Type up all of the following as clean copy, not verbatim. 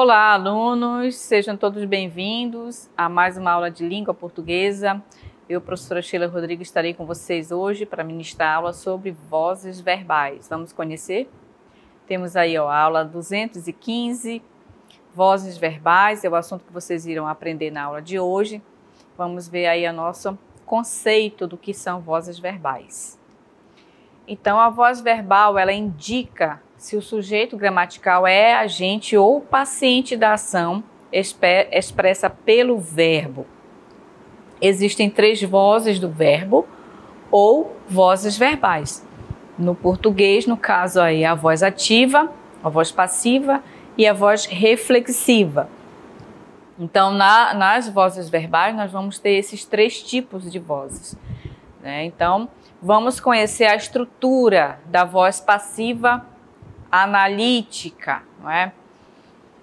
Olá, alunos, sejam todos bem-vindos a mais uma aula de língua portuguesa. Eu, professora Sheila Rodrigues, estarei com vocês hoje para ministrar aula sobre vozes verbais. Vamos conhecer? Temos aí a aula 215, vozes verbais, é o assunto que vocês irão aprender na aula de hoje. Vamos ver aí o nosso conceito do que são vozes verbais. Então, a voz verbal, ela indica se o sujeito gramatical é agente ou paciente da ação expressa pelo verbo. Existem 3 vozes do verbo ou vozes verbais. No português, no caso aí, a voz ativa, a voz passiva e a voz reflexiva. Então, nas vozes verbais, nós vamos ter esses 3 tipos de vozes, né? Então, vamos conhecer a estrutura da voz passiva analítica, não é?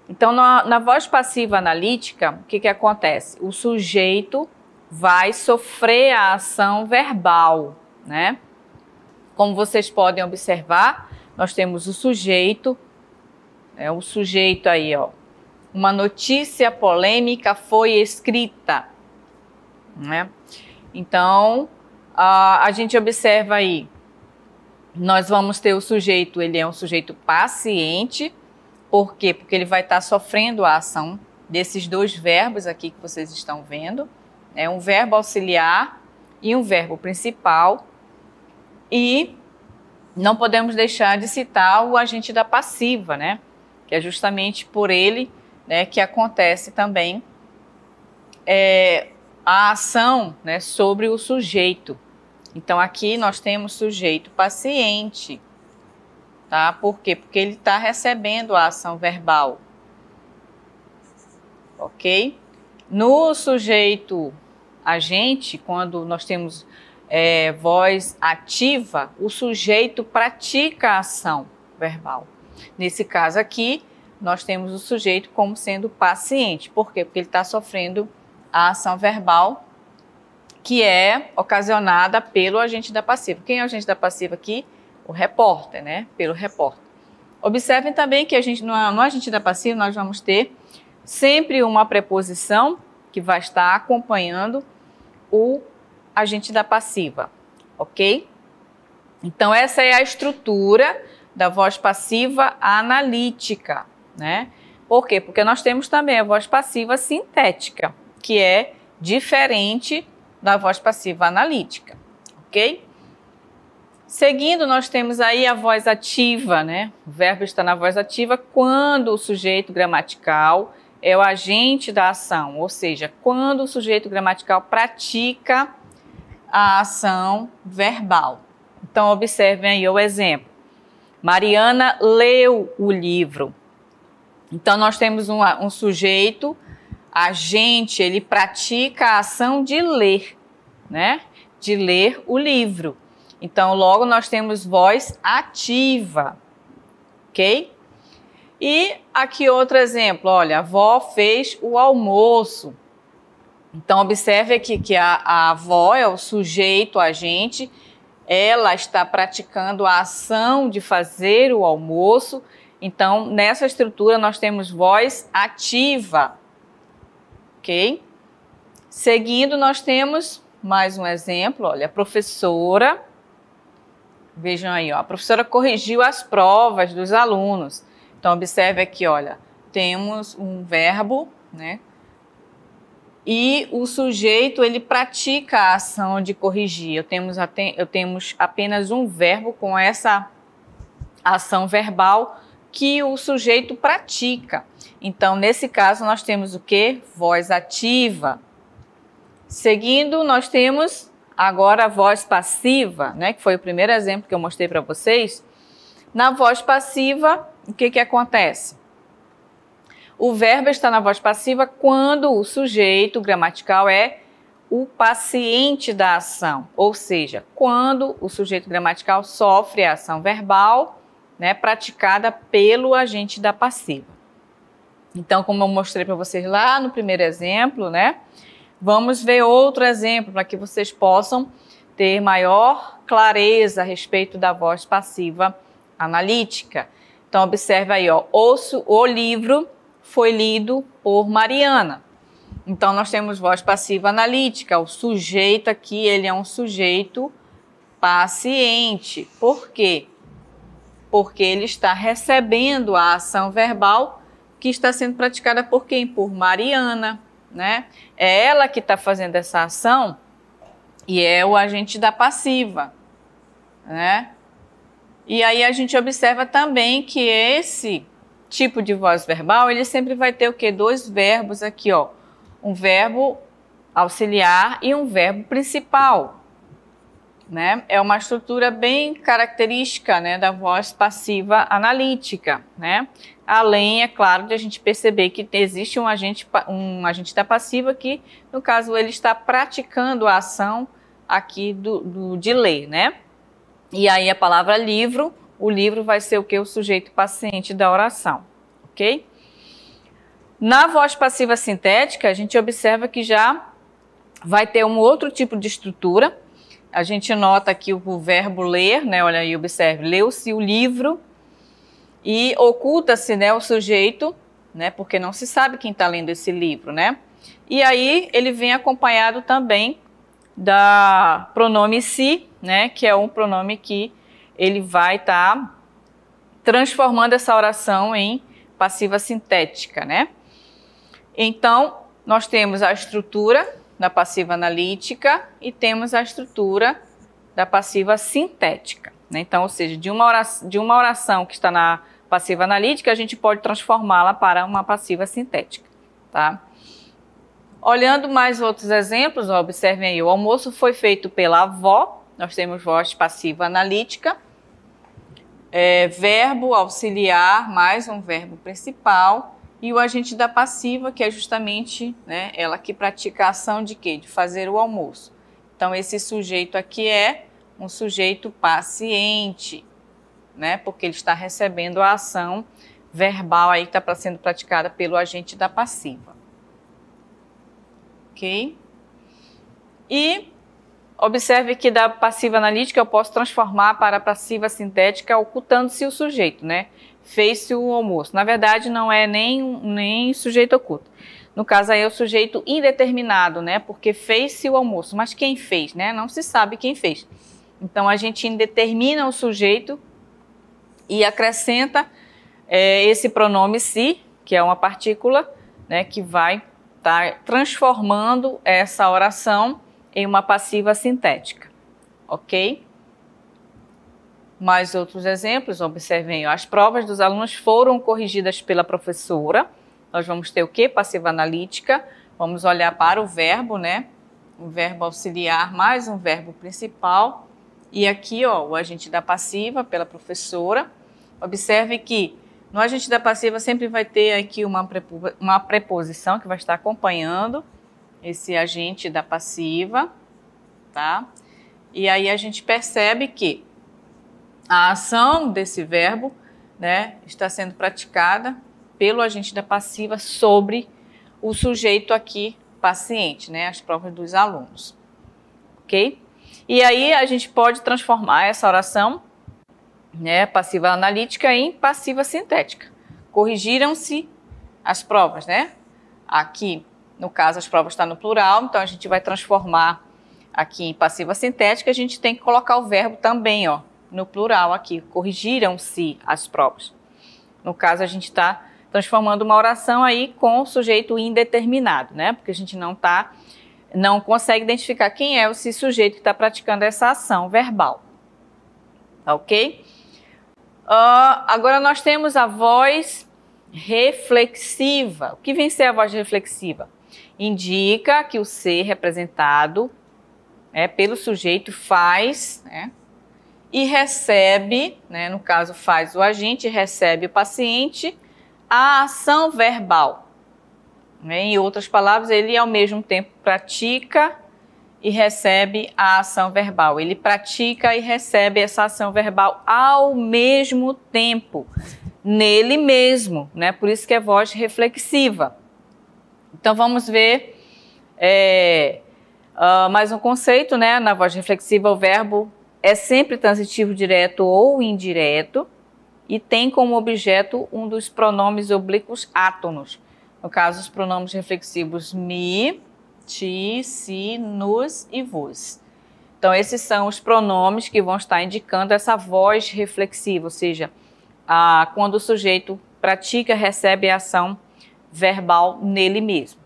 Então, na voz passiva analítica, o que acontece? O sujeito vai sofrer a ação verbal, né? Como vocês podem observar, nós temos o sujeito aí, ó. Uma notícia polêmica foi escrita, né? Então, a gente observa aí, nós vamos ter o sujeito, ele é um sujeito paciente. Por quê? Porque ele vai estar sofrendo a ação desses 2 verbos aqui que vocês estão vendo. É um verbo auxiliar e um verbo principal. E não podemos deixar de citar o agente da passiva, né? Que é justamente por ele, né, que acontece também a ação, né, sobre o sujeito. Então, aqui nós temos sujeito paciente, tá? Por quê? Porque ele está recebendo a ação verbal, ok? No sujeito agente, quando nós temos voz ativa, o sujeito pratica a ação verbal. Nesse caso aqui, nós temos o sujeito como sendo paciente. Por quê? Porque ele está sofrendo a ação verbal que é ocasionada pelo agente da passiva. Quem é o agente da passiva aqui? O repórter, né? Pelo repórter. Observem também que no agente da passiva nós vamos ter sempre uma preposição que vai estar acompanhando o agente da passiva, ok? Então, essa é a estrutura da voz passiva analítica, né? Por quê? Porque nós temos também a voz passiva sintética, que é diferente da voz passiva analítica, ok? Seguindo, nós temos aí a voz ativa, né? O verbo está na voz ativa quando o sujeito gramatical é o agente da ação, ou seja, quando o sujeito gramatical pratica a ação verbal. Então, observem aí o exemplo. Mariana leu o livro. Então, nós temos um sujeito agente, ele pratica a ação de ler, né? De ler o livro. Então, logo nós temos voz ativa, ok? E aqui outro exemplo, olha, a avó fez o almoço. Então, observe aqui que a avó é o sujeito agente, ela está praticando a ação de fazer o almoço. Então, nessa estrutura nós temos voz ativa. Ok? Seguindo, nós temos mais um exemplo, olha, a professora, vejam aí, ó, a professora corrigiu as provas dos alunos. Então, observe aqui, olha, temos um verbo, né? E o sujeito, ele pratica a ação de corrigir. Temos apenas um verbo com essa ação verbal que o sujeito pratica. Então, nesse caso, nós temos o quê? Voz ativa. Seguindo, nós temos agora a voz passiva, né? Que foi o primeiro exemplo que eu mostrei para vocês. Na voz passiva, o que acontece? O verbo está na voz passiva quando o sujeito gramatical é o paciente da ação. Ou seja, quando o sujeito gramatical sofre a ação verbal, né, praticada pelo agente da passiva. Então, como eu mostrei para vocês lá no primeiro exemplo, né, vamos ver outro exemplo para que vocês possam ter maior clareza a respeito da voz passiva analítica. Então, observe aí, ó, o livro foi lido por Mariana. Então, nós temos voz passiva analítica. O sujeito aqui, ele é um sujeito paciente. Por quê? Porque ele está recebendo a ação verbal que está sendo praticada por quem? Por Mariana, né? É ela que está fazendo essa ação e é o agente da passiva, né? E aí a gente observa também que esse tipo de voz verbal, ele sempre vai ter o quê? Dois verbos aqui, ó. Um verbo auxiliar e um verbo principal, né? É uma estrutura bem característica, né, da voz passiva analítica, né? Além, é claro, de a gente perceber que existe um agente da passiva que, no caso, ele está praticando a ação aqui de ler, né? E aí a palavra livro, o livro vai ser o que? O sujeito paciente da oração, ok? Na voz passiva sintética, a gente observa que já vai ter um outro tipo de estrutura. A gente nota aqui o verbo ler, né? Olha aí, observe, leu-se o livro e oculta-se, né, o sujeito, né? Porque não se sabe quem está lendo esse livro, né? E aí ele vem acompanhado também da pronome se, né? Que é um pronome que ele vai estar transformando essa oração em passiva sintética, né? Então, nós temos a estrutura da passiva analítica e temos a estrutura da passiva sintética, né? Então, ou seja, de uma oração que está na passiva analítica, a gente pode transformá-la para uma passiva sintética, tá? Olhando mais outros exemplos, ó, observem aí, o almoço foi feito pela avó, nós temos voz passiva analítica, verbo auxiliar mais um verbo principal, e o agente da passiva, que é justamente, né, ela que pratica a ação de quê? De fazer o almoço. Então, esse sujeito aqui é um sujeito paciente, né, porque ele está recebendo a ação verbal aí que está sendo praticada pelo agente da passiva. Ok? E observe que da passiva analítica eu posso transformar para a passiva sintética ocultando-se o sujeito, né? Fez-se o almoço. Na verdade, não é nem sujeito oculto. No caso aí é o sujeito indeterminado, né? Porque fez-se o almoço. Mas quem fez, né? Não se sabe quem fez. Então, a gente indetermina o sujeito e acrescenta esse pronome se, que é uma partícula, né? Que vai estar transformando essa oração em uma passiva sintética. Ok? Mais outros exemplos, observem, as provas dos alunos foram corrigidas pela professora. Nós vamos ter o quê? Passiva analítica. Vamos olhar para o verbo, né? O verbo auxiliar mais um verbo principal. E aqui, ó, o agente da passiva pela professora. Observe que no agente da passiva sempre vai ter aqui uma preposição que vai estar acompanhando esse agente da passiva, tá? E aí a gente percebe que a ação desse verbo, né, está sendo praticada pelo agente da passiva sobre o sujeito aqui paciente, né, as provas dos alunos, ok? E aí a gente pode transformar essa oração, né, passiva analítica em passiva sintética. Corrigiram-se as provas, né? Aqui, no caso, as provas estão no plural, então a gente vai transformar aqui em passiva sintética, a gente tem que colocar o verbo também, ó, no plural aqui, corrigiram-se as provas. No caso, a gente está transformando uma oração aí com o sujeito indeterminado, né? Porque a gente não consegue identificar quem é esse sujeito que está praticando essa ação verbal. Tá ok? Agora nós temos a voz reflexiva. O que vem ser a voz reflexiva? Indica que o ser representado pelo sujeito faz, né, e recebe, né, no caso faz o agente, recebe o paciente, a ação verbal. Né? Em outras palavras, ele ao mesmo tempo pratica e recebe a ação verbal. Ele pratica e recebe essa ação verbal ao mesmo tempo, nele mesmo, né? Por isso que é voz reflexiva. Então vamos ver mais um conceito, né? Na voz reflexiva, o verbo é sempre transitivo direto ou indireto e tem como objeto um dos pronomes oblíquos átonos. No caso, os pronomes reflexivos me, ti, si, nos e vos. Então, esses são os pronomes que vão estar indicando essa voz reflexiva, ou seja, quando o sujeito pratica, recebe a ação verbal nele mesmo.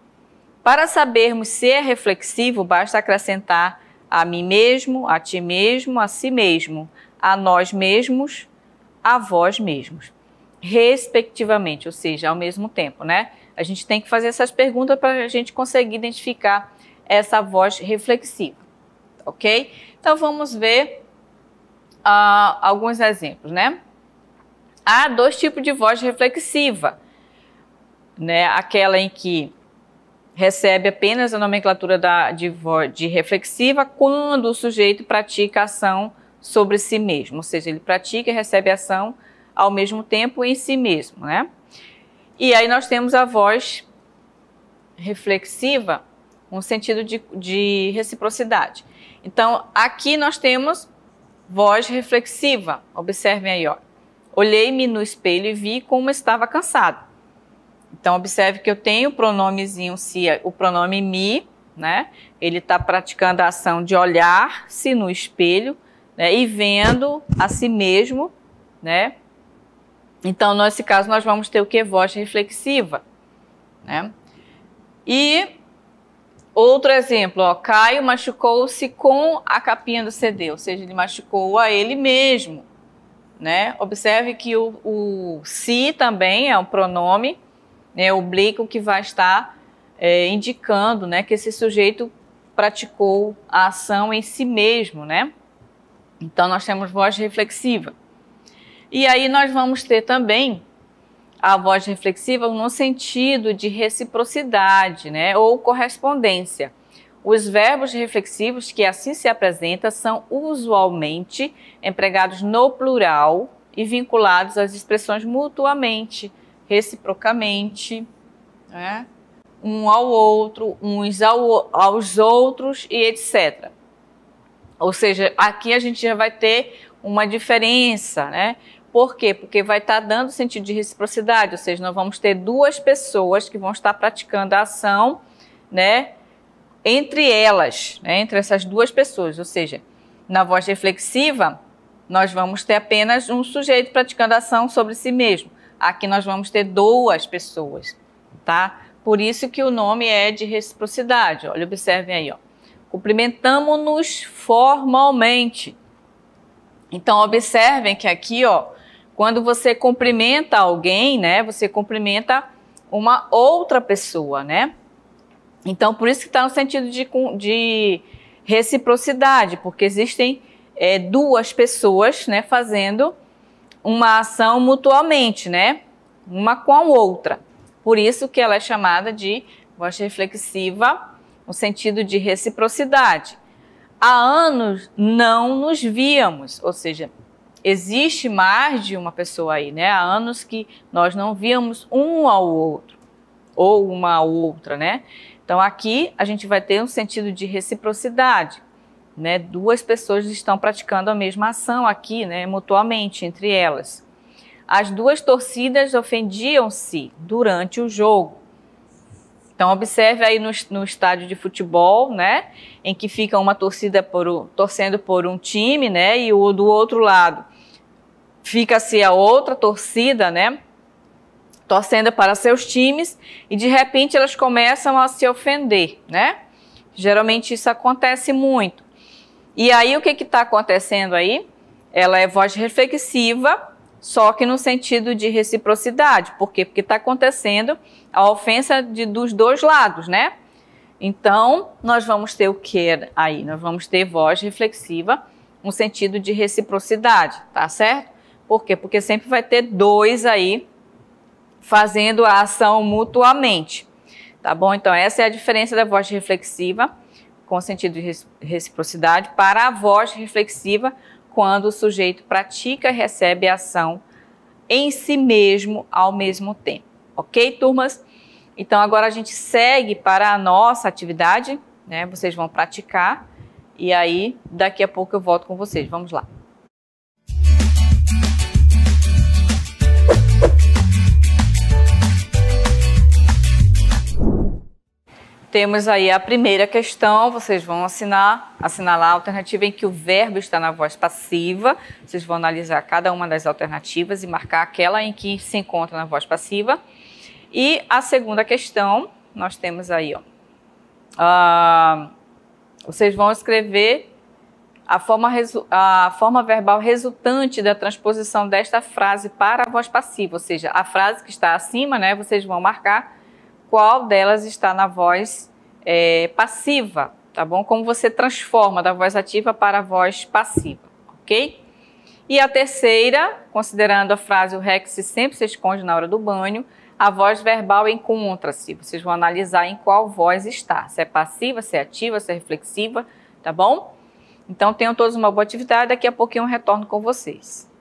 Para sabermos se é reflexivo, basta acrescentar a mim mesmo, a ti mesmo, a si mesmo, a nós mesmos, a vós mesmos, respectivamente, ou seja, ao mesmo tempo, né? A gente tem que fazer essas perguntas para a gente conseguir identificar essa voz reflexiva, ok? Então, vamos ver alguns exemplos, né? Há dois tipos de voz reflexiva, né? Aquela em que recebe apenas a nomenclatura de reflexiva quando o sujeito pratica ação sobre si mesmo, ou seja, ele pratica e recebe ação ao mesmo tempo em si mesmo, né? E aí nós temos a voz reflexiva no sentido de reciprocidade. Então, aqui nós temos voz reflexiva. Observem aí, ó. Olhei-me no espelho e vi como estava cansado. Então, observe que eu tenho o pronomezinho se, o pronome me, né? Ele está praticando a ação de olhar-se no espelho, né? E vendo a si mesmo, né? Então, nesse caso, nós vamos ter o que? Voz reflexiva, né? E outro exemplo, ó, Caio machucou-se com a capinha do CD, ou seja, ele machucou a ele mesmo, né? Observe que o si também é um pronome, né, oblíquo, que vai estar indicando, né, que esse sujeito praticou a ação em si mesmo, né? Então, nós temos voz reflexiva. E aí nós vamos ter também a voz reflexiva no sentido de reciprocidade, né, ou correspondência. Os verbos reflexivos que assim se apresentam são usualmente empregados no plural e vinculados às expressões mutuamente, reciprocamente, né, um ao outro, uns aos outros e etc. Ou seja, aqui a gente já vai ter uma diferença, né? Por quê? Porque vai estar dando sentido de reciprocidade, ou seja, nós vamos ter duas pessoas que vão estar praticando a ação, né, entre elas, né, entre essas duas pessoas. Ou seja, na voz reflexiva, nós vamos ter apenas um sujeito praticando a ação sobre si mesmo. Aqui nós vamos ter duas pessoas, tá? Por isso que o nome é de reciprocidade. Olha, observem aí, ó. Cumprimentamo-nos formalmente. Então, observem que aqui, ó, quando você cumprimenta alguém, né, você cumprimenta uma outra pessoa, né? Então, por isso que está no sentido de reciprocidade, porque existem duas pessoas, né, fazendo uma ação mutuamente, né, uma com a outra. Por isso que ela é chamada de voz reflexiva, no sentido de reciprocidade. Há anos não nos víamos, ou seja, existe mais de uma pessoa aí, né? Há anos que nós não víamos um ao outro, ou uma a outra, né? Então aqui a gente vai ter um sentido de reciprocidade, né? Duas pessoas estão praticando a mesma ação aqui, né? Mutuamente, entre elas. As duas torcidas ofendiam-se durante o jogo. Então, observe aí no estádio de futebol, né, em que fica uma torcida torcendo por um time, né, e do outro lado fica-se a outra torcida, né, torcendo para seus times, e de repente elas começam a se ofender, né? Geralmente isso acontece muito. E aí o que está acontecendo aí? Ela é voz reflexiva, só que no sentido de reciprocidade. Por quê? Porque está acontecendo a ofensa dos dois lados, né? Então, nós vamos ter o que aí? Nós vamos ter voz reflexiva no sentido de reciprocidade, tá certo? Por quê? Porque sempre vai ter dois aí fazendo a ação mutuamente, tá bom? Então, essa é a diferença da voz reflexiva com sentido de reciprocidade para a voz reflexiva quando o sujeito pratica e recebe a ação em si mesmo ao mesmo tempo. Ok, turmas? Então, agora a gente segue para a nossa atividade, né? Vocês vão praticar e aí daqui a pouco eu volto com vocês. Vamos lá. temos aí a primeira questão, vocês vão assinalar a alternativa em que o verbo está na voz passiva. Vocês vão analisar cada uma das alternativas e marcar aquela em que se encontra na voz passiva. E a segunda questão, nós temos aí, ó. Vocês vão escrever a forma verbal resultante da transposição desta frase para a voz passiva, ou seja, a frase que está acima, né, vocês vão marcar qual delas está na voz passiva, tá bom? Como você transforma da voz ativa para a voz passiva, ok? E a terceira, considerando a frase o Rex sempre se esconde na hora do banho, a voz verbal encontra-se. Vocês vão analisar em qual voz está, se é passiva, se é ativa, se é reflexiva, tá bom? Então, tenham todos uma boa atividade, daqui a pouquinho eu retorno com vocês.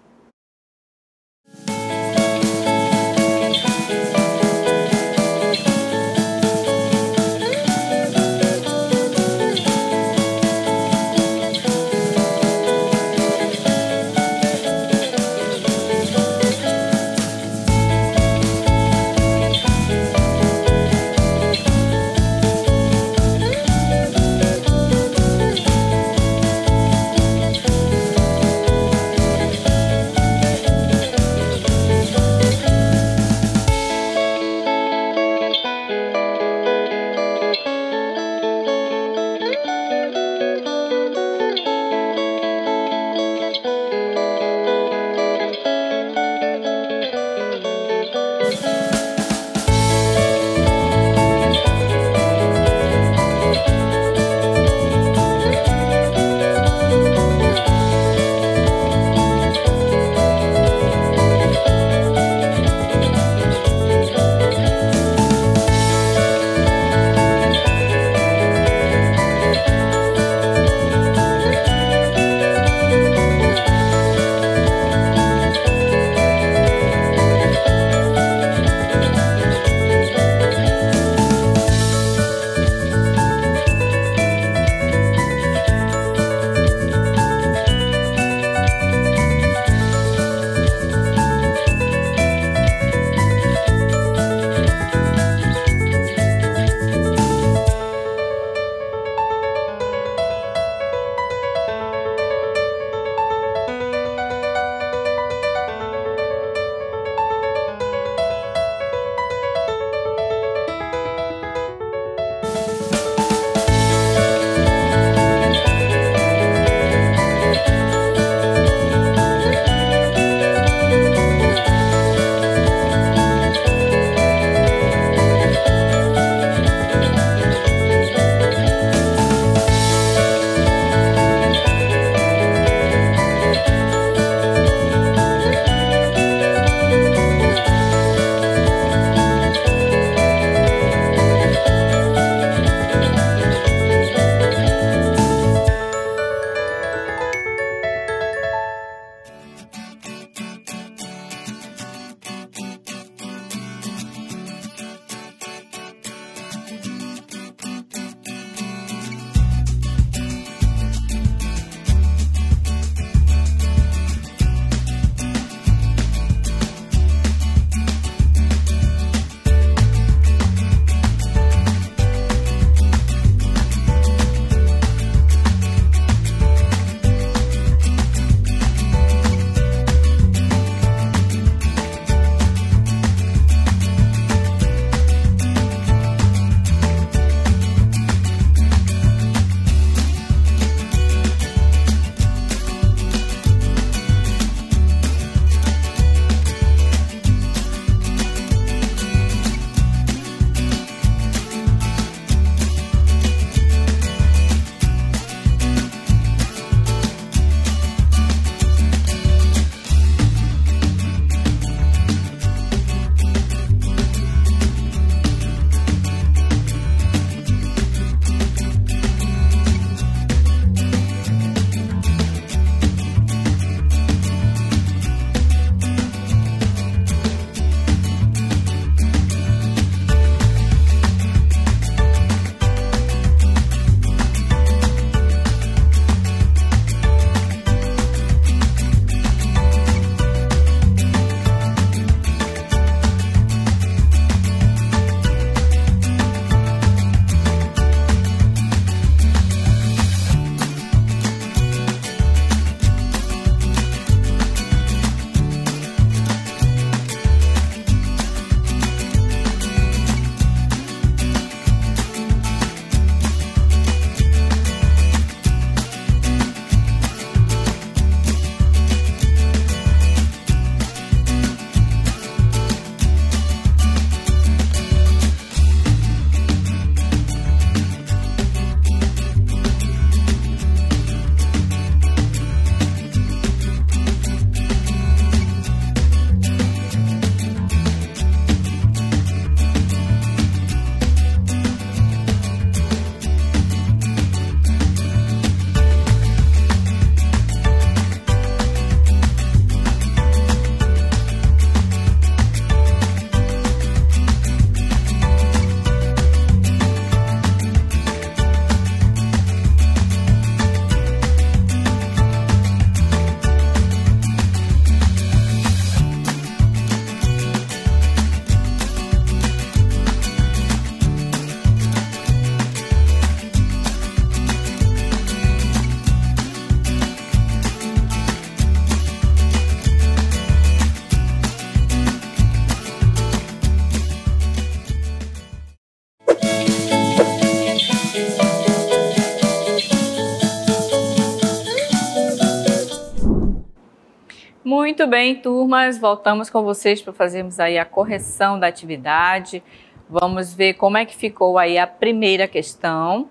Muito bem, turmas, voltamos com vocês para fazermos aí a correção da atividade. Vamos ver como é que ficou aí a primeira questão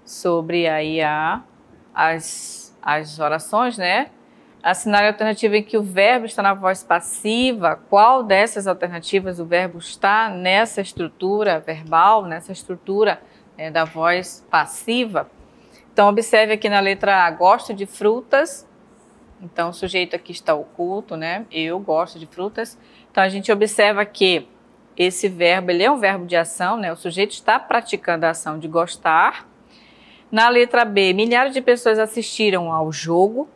sobre aí as orações, né? Assinale a alternativa em que o verbo está na voz passiva. Qual dessas alternativas o verbo está nessa estrutura verbal, nessa estrutura da voz passiva? Então, observe aqui na letra A, gosto de frutas. Então, o sujeito aqui está oculto, né? Eu gosto de frutas. Então, a gente observa que esse verbo, ele é um verbo de ação, né? O sujeito está praticando a ação de gostar. Na letra B, milhares de pessoas assistiram ao jogo.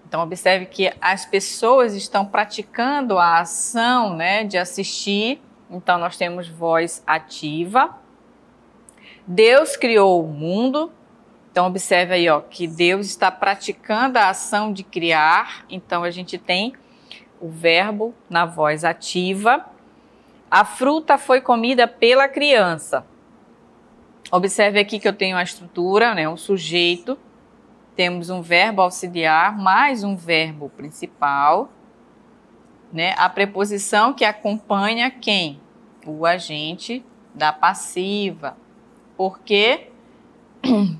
Então, observe que as pessoas estão praticando a ação, né, de assistir. Então, nós temos voz ativa. Deus criou o mundo. Então, observe aí, ó, que Deus está praticando a ação de criar. Então, a gente tem o verbo na voz ativa. A fruta foi comida pela criança. Observe aqui que eu tenho a estrutura, né, um sujeito. Temos um verbo auxiliar, mais um verbo principal, né? A preposição que acompanha quem? O agente da passiva. Por quê?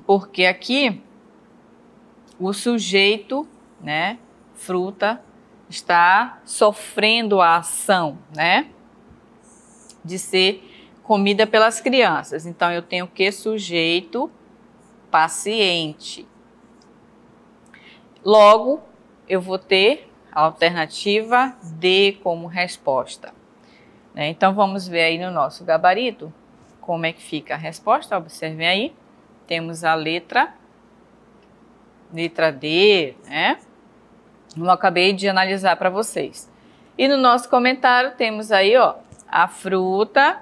Porque aqui o sujeito, né, fruta, está sofrendo a ação, né, de ser comida pelas crianças. Então, eu tenho que sujeito paciente. Logo, eu vou ter a alternativa D como resposta. Então, vamos ver aí no nosso gabarito como é que fica a resposta. Observem aí. Temos a letra D, né? Eu acabei de analisar para vocês. E no nosso comentário temos aí, ó, a fruta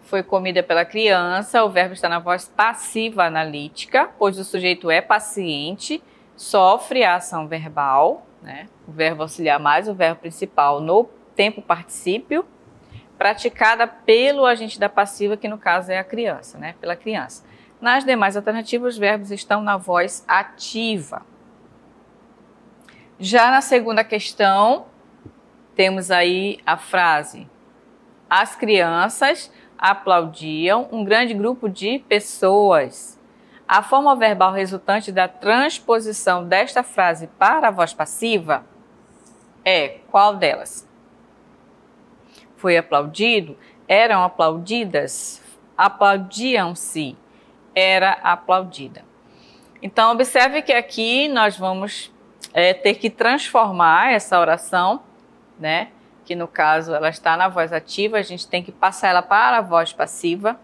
foi comida pela criança. O verbo está na voz passiva analítica, pois o sujeito é paciente, sofre a ação verbal, né? O verbo auxiliar mais o verbo principal no tempo particípio, praticada pelo agente da passiva, que no caso é a criança, né? Pela criança. Nas demais alternativas, os verbos estão na voz ativa. Já na segunda questão, temos aí a frase: as crianças aplaudiam um grande grupo de pessoas. A forma verbal resultante da transposição desta frase para a voz passiva é qual delas? Foi aplaudido? Eram aplaudidas? Aplaudiam-se? Era aplaudida. Então, observe que aqui nós vamos ter que transformar essa oração, né? Que no caso ela está na voz ativa, a gente tem que passar ela para a voz passiva.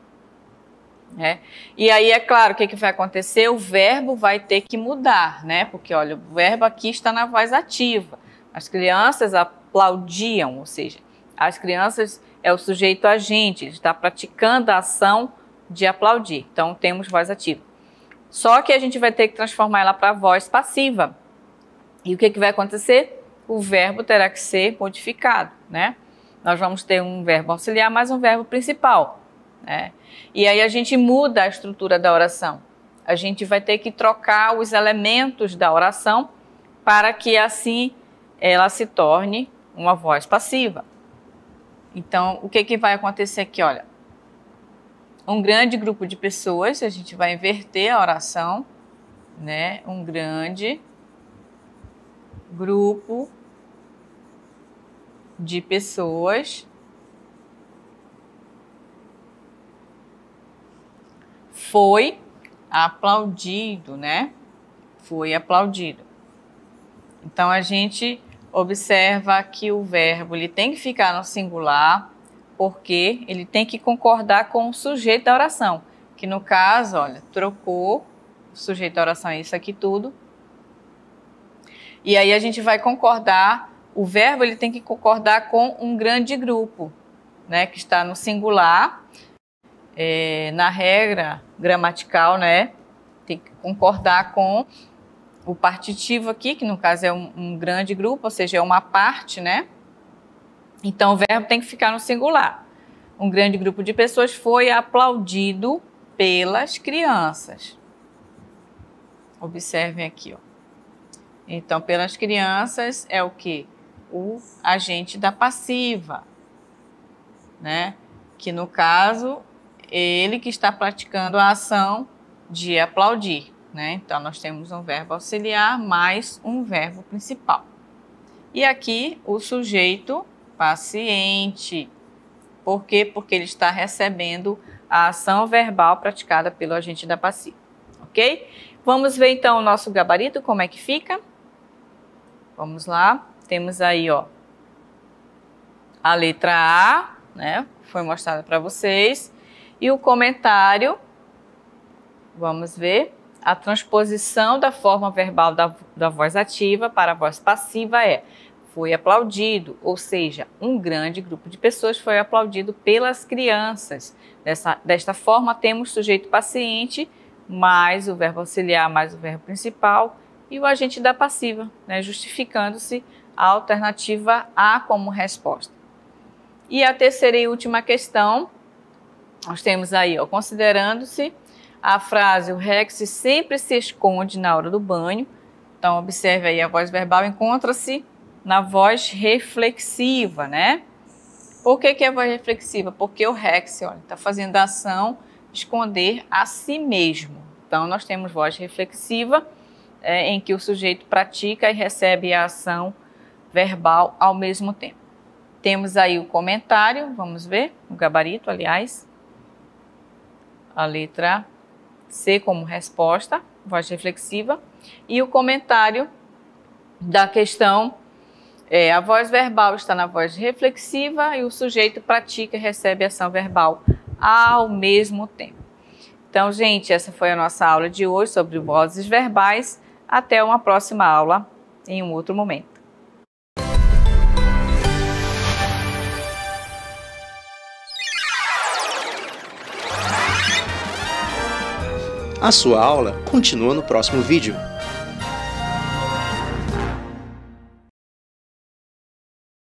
E aí, é claro, o que vai acontecer? O verbo vai ter que mudar, né? Porque, olha, o verbo aqui está na voz ativa. As crianças aplaudiam, ou seja, as crianças é o sujeito agente, ele está praticando a ação de aplaudir. Então, temos voz ativa. Só que a gente vai ter que transformar ela para a voz passiva. E o que vai acontecer? O verbo terá que ser modificado, né? Nós vamos ter um verbo auxiliar mais um verbo principal, né? E aí a gente muda a estrutura da oração. A gente vai ter que trocar os elementos da oração para que assim ela se torne uma voz passiva. Então, o que vai acontecer aqui? Olha, um grande grupo de pessoas, a gente vai inverter a oração, né? Um grande grupo de pessoas foi aplaudido, né? Foi aplaudido. Então, a gente observa que o verbo ele tem que ficar no singular, porque ele tem que concordar com o sujeito da oração, que no caso, olha, trocou o sujeito da oração, é isso aqui tudo. E aí a gente vai concordar, o verbo ele tem que concordar com um grande grupo, né, que está no singular. Na regra gramatical, né, tem que concordar com o partitivo aqui, que no caso é um grande grupo, ou seja, é uma parte, né? Então, o verbo tem que ficar no singular. Um grande grupo de pessoas foi aplaudido pelas crianças. Observem aqui, ó. Então, pelas crianças é o quê? O agente da passiva, né? Que no caso, ele que está praticando a ação de aplaudir, né? Então, nós temos um verbo auxiliar mais um verbo principal. E aqui o sujeito paciente. Por quê? Porque ele está recebendo a ação verbal praticada pelo agente da passiva, ok? Vamos ver então o nosso gabarito, como é que fica? Vamos lá, temos aí, ó, a letra A, né? Foi mostrada para vocês. E o comentário, vamos ver, a transposição da forma verbal da voz ativa para a voz passiva é: foi aplaudido, ou seja, um grande grupo de pessoas foi aplaudido pelas crianças. Desta forma, temos sujeito paciente, mais o verbo auxiliar, mais o verbo principal e o agente da passiva, né, justificando-se a alternativa A como resposta. E a terceira e última questão, nós temos aí, ó, considerando-se a frase: o Rex sempre se esconde na hora do banho. Então, observe aí, a voz verbal encontra-se na voz reflexiva, né? Por que é a voz reflexiva? Porque o Rex, olha, está fazendo a ação de esconder a si mesmo. Então, nós temos voz reflexiva, em que o sujeito pratica e recebe a ação verbal ao mesmo tempo. Temos aí o comentário, vamos ver, o gabarito, aliás. A letra C como resposta, voz reflexiva. E o comentário da questão: a voz verbal está na voz reflexiva e o sujeito pratica e recebe ação verbal ao mesmo tempo. Então, gente, essa foi a nossa aula de hoje sobre vozes verbais. Até uma próxima aula em um outro momento. A sua aula continua no próximo vídeo.